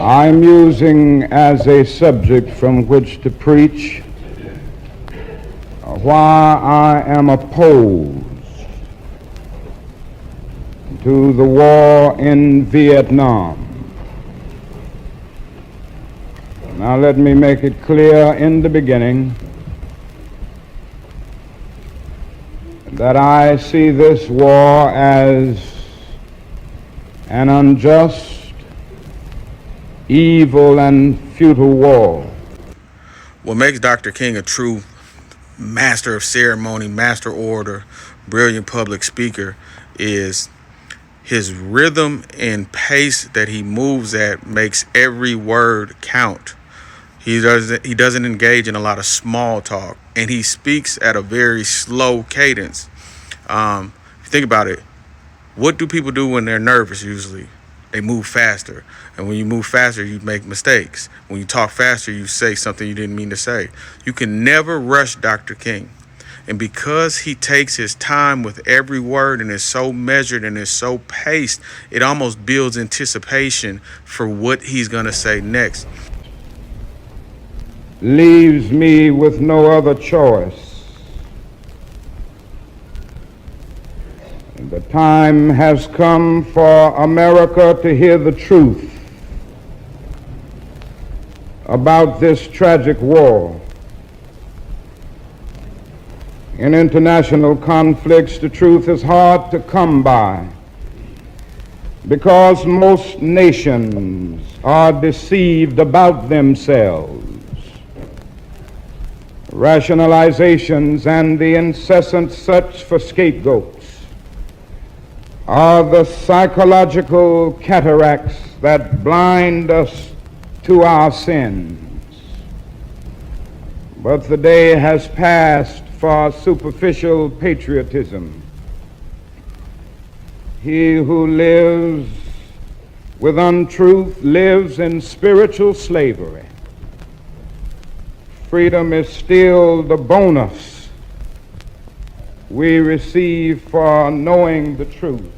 I'm using as a subject from which to preach why I am opposed to the war in Vietnam. Now let me make it clear in the beginning that I see this war as an unjust, evil, and futile war. What makes Dr. King a true master of ceremony, master orator, brilliant public speaker is his rhythm and pace that he moves at makes every word count. He doesn't engage in a lot of small talk, and he speaks at a very slow cadence. If you think about it, what do people do when they're nervous usually? They move faster. And when you move faster, you make mistakes. When you talk faster, you say something you didn't mean to say. You can never rush Dr. King. And because he takes his time with every word and is so measured and is so paced, it almost builds anticipation for what he's going to say next. Leaves me with no other choice. The time has come for America to hear the truth about this tragic war. In international conflicts, the truth is hard to come by because most nations are deceived about themselves. Rationalizations and the incessant search for scapegoats are the psychological cataracts that blind us to our sins. But the day has passed for superficial patriotism. He who lives with untruth lives in spiritual slavery. Freedom is still the bonus we receive for knowing the truth.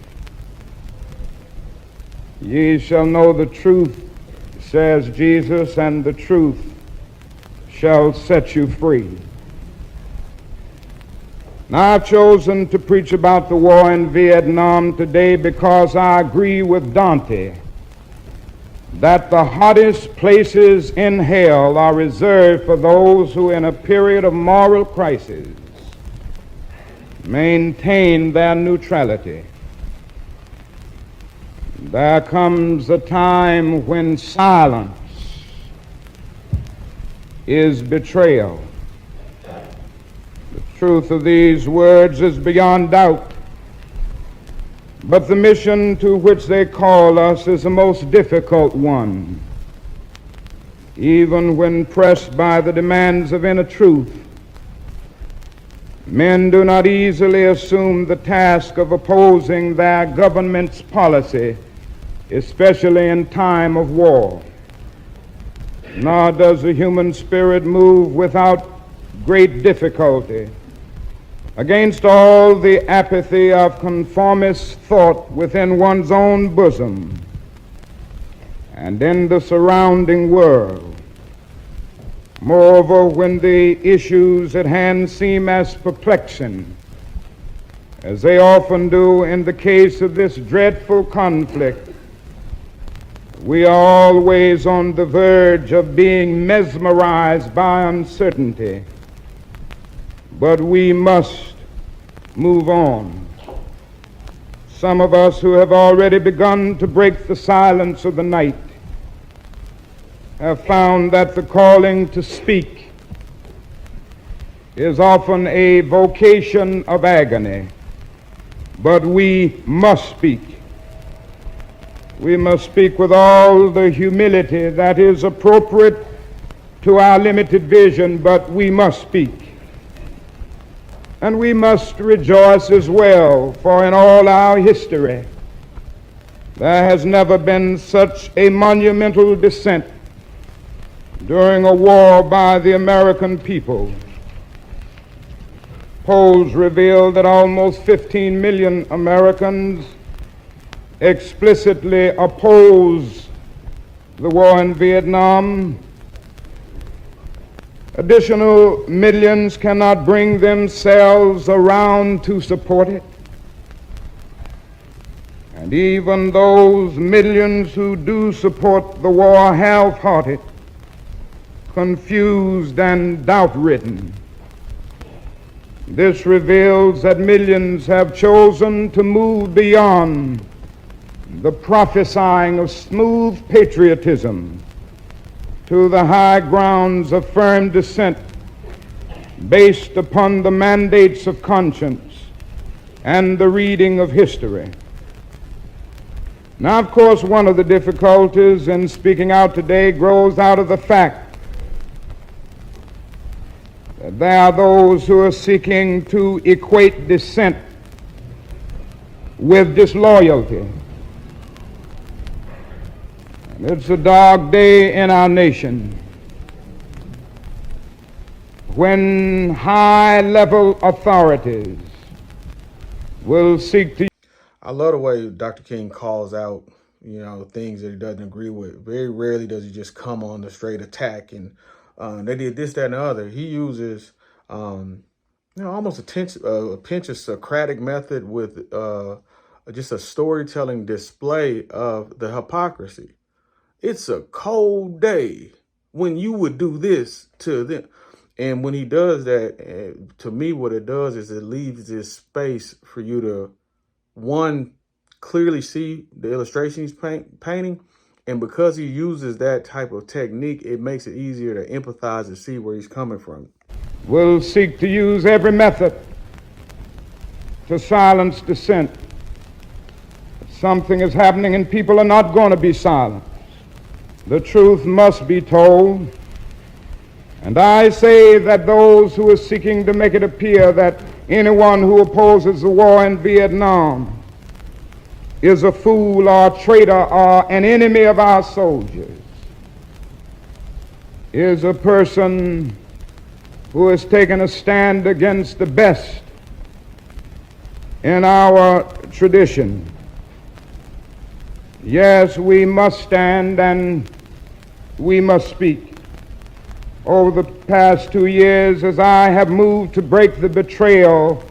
Ye shall know the truth, says Jesus, and the truth shall set you free. Now, I've chosen to preach about the war in Vietnam today because I agree with Dante that the hottest places in hell are reserved for those who, in a period of moral crisis, maintain their neutrality. There comes a time when silence is betrayal. The truth of these words is beyond doubt, but the mission to which they call us is the most difficult one. Even when pressed by the demands of inner truth, men do not easily assume the task of opposing their government's policy, especially in time of war. Nor does the human spirit move without great difficulty against all the apathy of conformist thought within one's own bosom and in the surrounding world. Moreover, when the issues at hand seem as perplexing as they often do in the case of this dreadful conflict, we are always on the verge of being mesmerized by uncertainty. But we must move on. Some of us who have already begun to break the silence of the night have found that the calling to speak is often a vocation of agony. But we must speak. We must speak with all the humility that is appropriate to our limited vision, but we must speak. And we must rejoice as well, for in all our history, there has never been such a monumental descent during a war by the American people. Polls reveal that almost 15 million Americans explicitly oppose the war in Vietnam. Additional millions cannot bring themselves around to support it. And even those millions who do support the war half-hearted, confused and doubt-ridden. This reveals that millions have chosen to move beyond the prophesying of smooth patriotism to the high grounds of firm dissent based upon the mandates of conscience and the reading of history. Now, of course, one of the difficulties in speaking out today grows out of the fact that there are those who are seeking to equate dissent with disloyalty. And it's a dark day in our nation when high-level authorities will seek to... I love the way Dr. King calls out, things that he doesn't agree with. Very rarely does he just come on the straight attack and they did this, that, and the other. He uses, almost a pinch of Socratic method with just a storytelling display of the hypocrisy. It's a cold day when you would do this to them. And when he does that, to me, what it does is it leaves this space for you to, one, clearly see the illustration he's painting. And because he uses that type of technique, it makes it easier to empathize and see where he's coming from. Will seek to use every method to silence dissent. Something is happening and people are not going to be silent. The truth must be told. And I say that those who are seeking to make it appear that anyone who opposes the war in Vietnam is a fool or a traitor or an enemy of our soldiers is a person who has taken a stand against the best in our tradition. Yes, we must stand and we must speak. Over the past 2 years, as I have moved to break the betrayal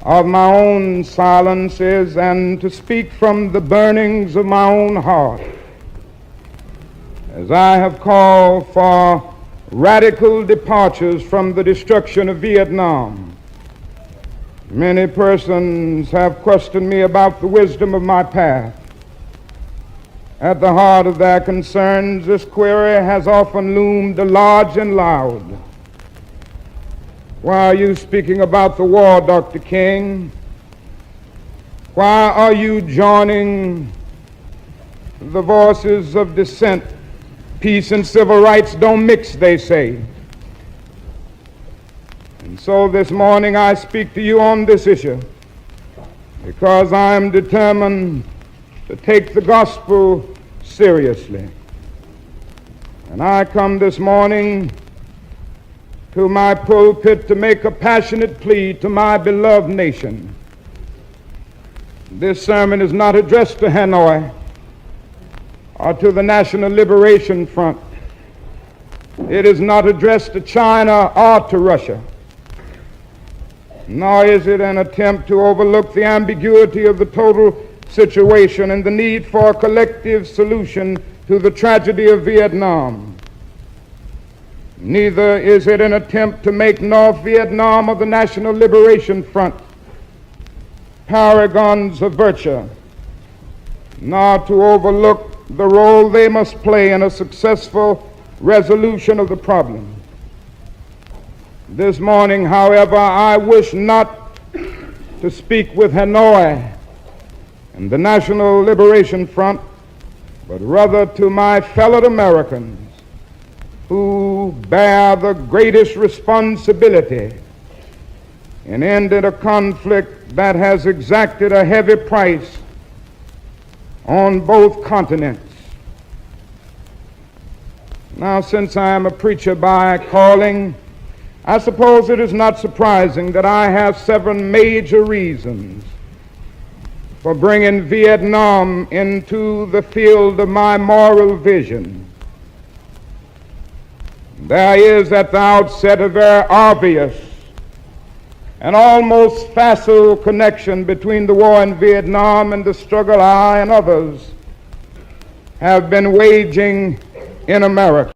of my own silences and to speak from the burnings of my own heart, as I have called for radical departures from the destruction of Vietnam, many persons have questioned me about the wisdom of my path. At the heart of their concerns, this query has often loomed large and loud. Why are you speaking about the war, Dr. King? Why are you joining the voices of dissent? Peace and civil rights don't mix, they say. And so this morning I speak to you on this issue because I am determined to take the gospel seriously. And I come this morning to my pulpit to make a passionate plea to my beloved nation. This sermon is not addressed to Hanoi or to the National Liberation Front. It is not addressed to China or to Russia. Nor is it an attempt to overlook the ambiguity of the total situation and the need for a collective solution to the tragedy of Vietnam. Neither is it an attempt to make North Vietnam or the National Liberation Front paragons of virtue, nor to overlook the role they must play in a successful resolution of the problem. This morning, however, I wish not to speak with Hanoi and the National Liberation Front, but rather to my fellow Americans who bear the greatest responsibility in ending a conflict that has exacted a heavy price on both continents. Now, since I am a preacher by calling, I suppose it is not surprising that I have 7 major reasons for bringing Vietnam into the field of my moral vision. There is at the outset a very obvious and almost facile connection between the war in Vietnam and the struggle I and others have been waging in America.